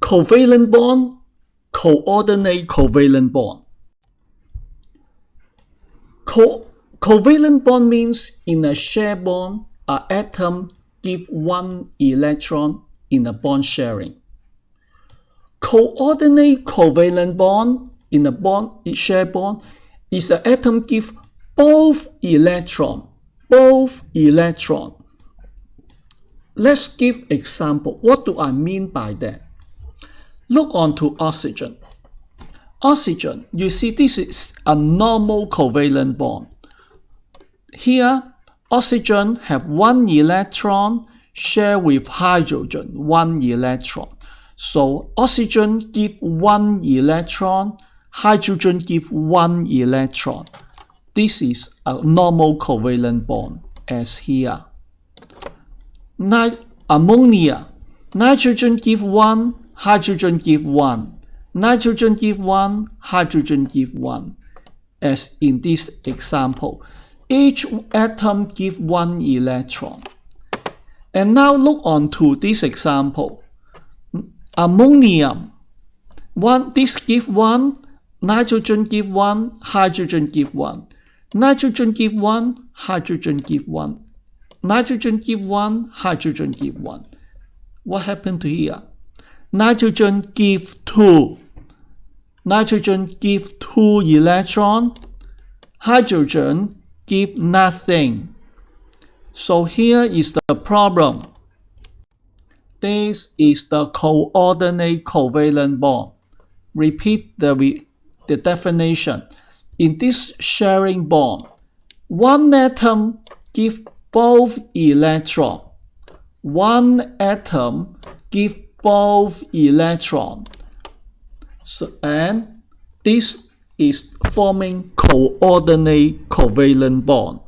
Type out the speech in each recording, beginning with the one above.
Covalent bond, coordinate covalent bond. Covalent bond means in a share bond, an atom gives one electron in a bond sharing. Coordinate covalent bond in a share bond is an atom gives both electron. Let's give example. What do I mean by that? Look onto oxygen. Oxygen, you see this is a normal covalent bond. Here, oxygen have one electron share with hydrogen, one electron. So oxygen give one electron, hydrogen give one electron. This is a normal covalent bond as here. Ammonia, nitrogen give one, hydrogen give one. Nitrogen give one, hydrogen give one. As in this example, each atom give one electron. And now look onto this example. Ammonium, this give one, nitrogen give one, hydrogen give one. Nitrogen give one, hydrogen give one. Nitrogen give one, hydrogen give one. What happened to here? Nitrogen give two. Nitrogen give two electrons. Hydrogen give nothing. So here is the problem. This is the coordinate covalent bond. Repeat the definition. In this sharing bond, one atom gives both electrons. One atom gives both electrons. And this is forming coordinate covalent bond.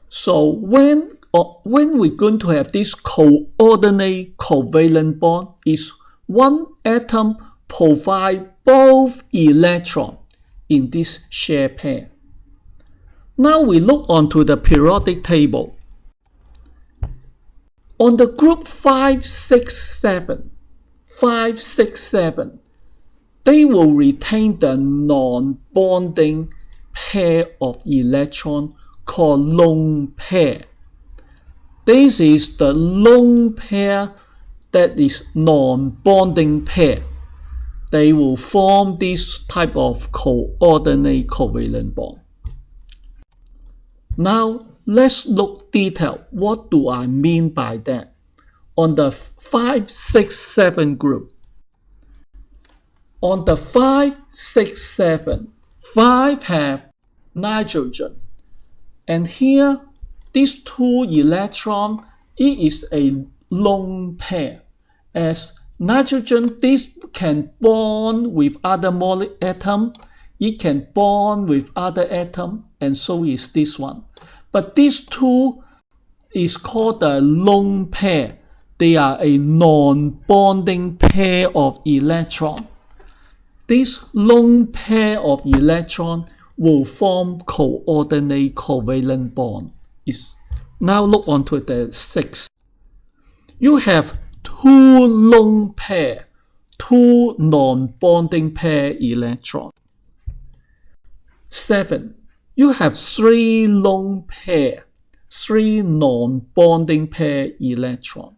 So when we're going to have this coordinate covalent bond, is one atom provide both electrons in this share pair. Now we look onto the periodic table. On the group 5, 6, 7, they will retain the non-bonding pair of electrons called lone pair. This is the lone pair that is non-bonding pair. They will form this type of coordinate covalent bond. Now let's look detail. What do I mean by that? On the 5, 6, 7 group. On the 5, 6, 7, 5 have nitrogen. And here, these two electrons, it is a lone pair. As nitrogen, this can bond with other atom. It can bond with other atom, and so is this one. But these two is called a lone pair. They are a non-bonding pair of electrons. This lone pair of electrons will form coordinate covalent bond. Now look onto the 6. You have two lone pair, two non-bonding pair electrons. 7. You have 3 lone pair, 3 non-bonding pair electrons.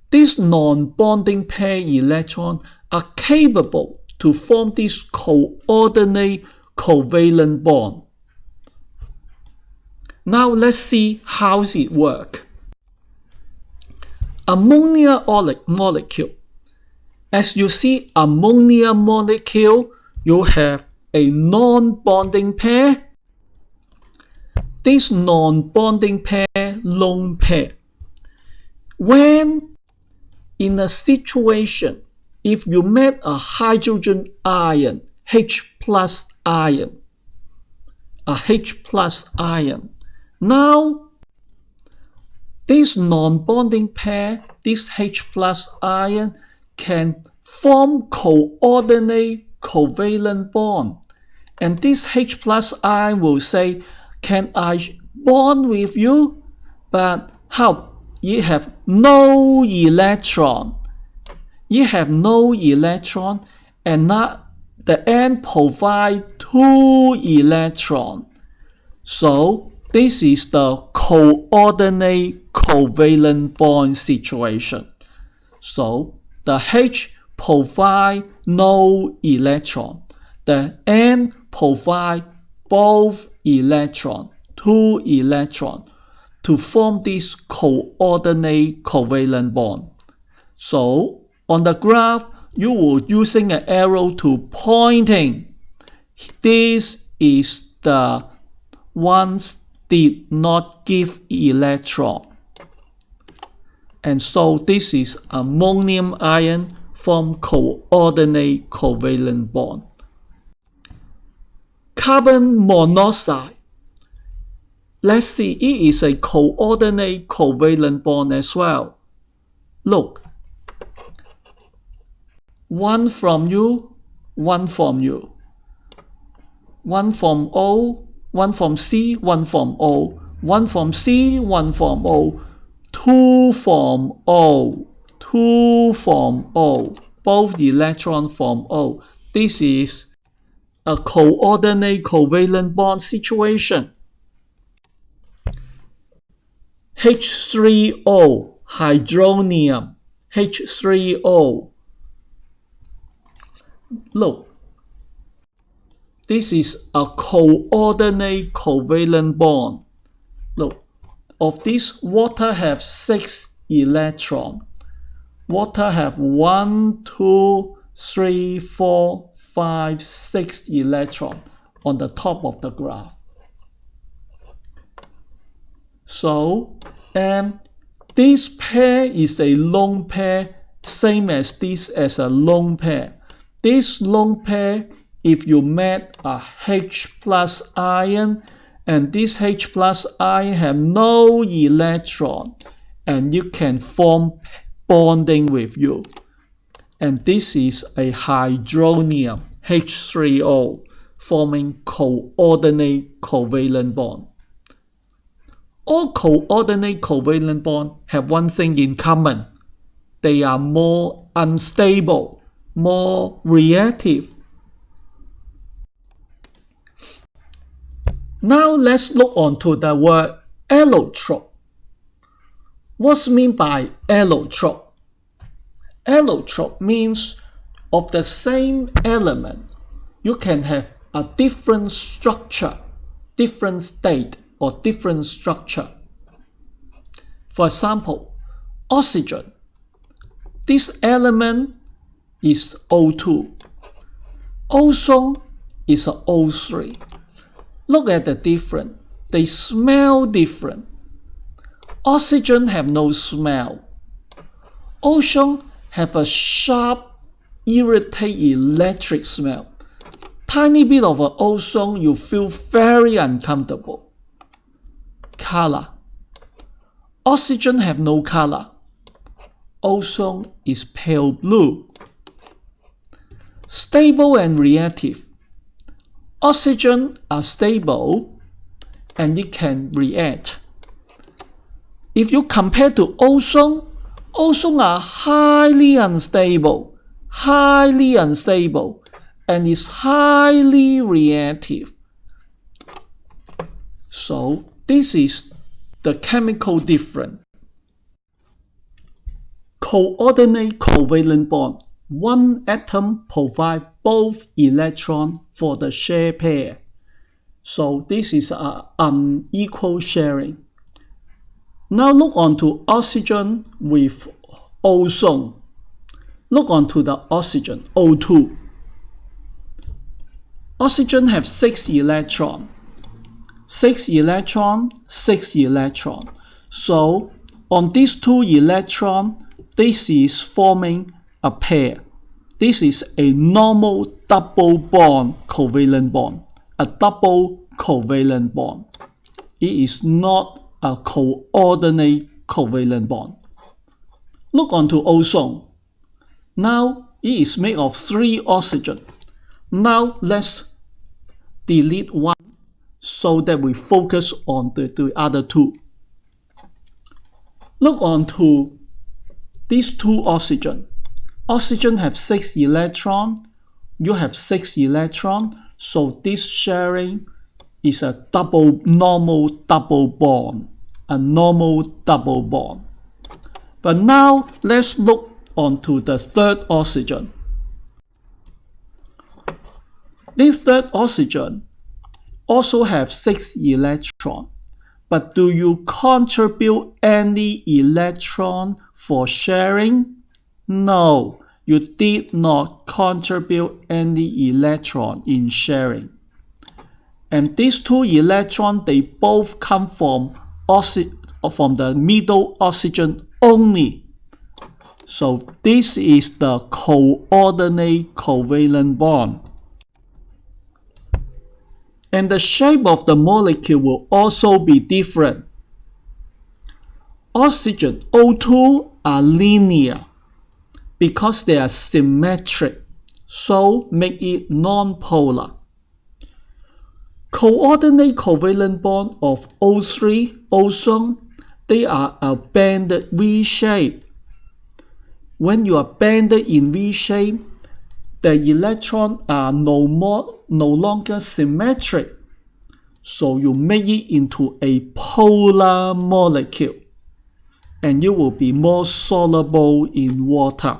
These non-bonding pair electrons are capable to form this coordinate covalent bond. Now let's see how it works. Ammonia molecule. As you see, ammonia molecule, you have a non-bonding pair. This non-bonding pair, lone pair. When in a situation, if you met a hydrogen ion, H plus ion, a H plus ion, now this non-bonding pair, this H plus ion, can form coordinate covalent bond. And this H plus ion will say, can I bond with you? But how? you have no electron. You have no electron, and not the N provide 2 electrons. So this is the coordinate covalent bond situation. So the H provide no electron. The N provide both electron, 2 electrons, to form this coordinate covalent bond. So on the graph, you will using an arrow to pointing. This is the ones did not give electron. And so this is ammonium ion form coordinate covalent bond. Carbon monoxide. Let's see, it is a coordinate covalent bond as well. Look. One from you, one from you. One from O, one from C, one from O. One from C, one from O. 2 from O. 2 from O. Both electrons from O. This is a coordinate covalent bond situation. H3O, hydronium. H3O. Look, this is a coordinate covalent bond. Look, of this, water have 6 electrons. Water have 1, 2, 3, 4, 5, 6 electrons on the top of the graph. So, and this pair is a lone pair, same as this as a lone pair. This lone pair, if you met a H plus ion, and this H plus ion have no electron, and you can form bonding with you. And this is a hydronium, H3O, forming coordinate covalent bond. All coordinate covalent bonds have one thing in common. They are more unstable, more reactive. Now let's look onto the word allotrope. What's meant by allotrope? Allotrope means of the same element, you can have a different structure, different state, or different structure. For example, oxygen. This element is O2. Ozone is a O3. Look at the difference. They smell different. Oxygen have no smell. Ozone have a sharp, irritating electric smell. Tiny bit of ozone, you feel very uncomfortable. Color. Oxygen have no color. Ozone is pale blue. Stable and reactive. Oxygen are stable and it can react. If you compare to ozone, ozone are highly unstable, and is highly reactive. So this is the chemical difference. Coordinate covalent bond. One atom provides both electrons for the share pair. So this is an unequal sharing. Now look onto oxygen with ozone. Look onto the oxygen, O2. Oxygen have 6 electrons. 6 electrons, 6 electrons. So on these 2 electrons, this is forming a pair. This is a normal double bond covalent bond. A double covalent bond. It is not a coordinate covalent bond. Look onto ozone. Now it is made of 3 oxygen. Now let's delete one so that we focus on the other 2. Look onto these two oxygen. Oxygen have 6 electrons. You have 6 electrons. So this sharing is a normal double bond. A normal double bond. But now let's look onto the third oxygen. This third oxygen also have 6 electrons. But do you contribute any electron for sharing? No, you did not contribute any electron in sharing. And these two electrons, they both come from the middle oxygen only. So this is the coordinate covalent bond. And the shape of the molecule will also be different. Oxygen O2 are linear because they are symmetric, so make it non-polar. Coordinate covalent bond of O3, ozone, they are a banded V shape. When you are banded in V shape, the electrons are no longer symmetric, so you make it into a polar molecule, and you will be more soluble in water.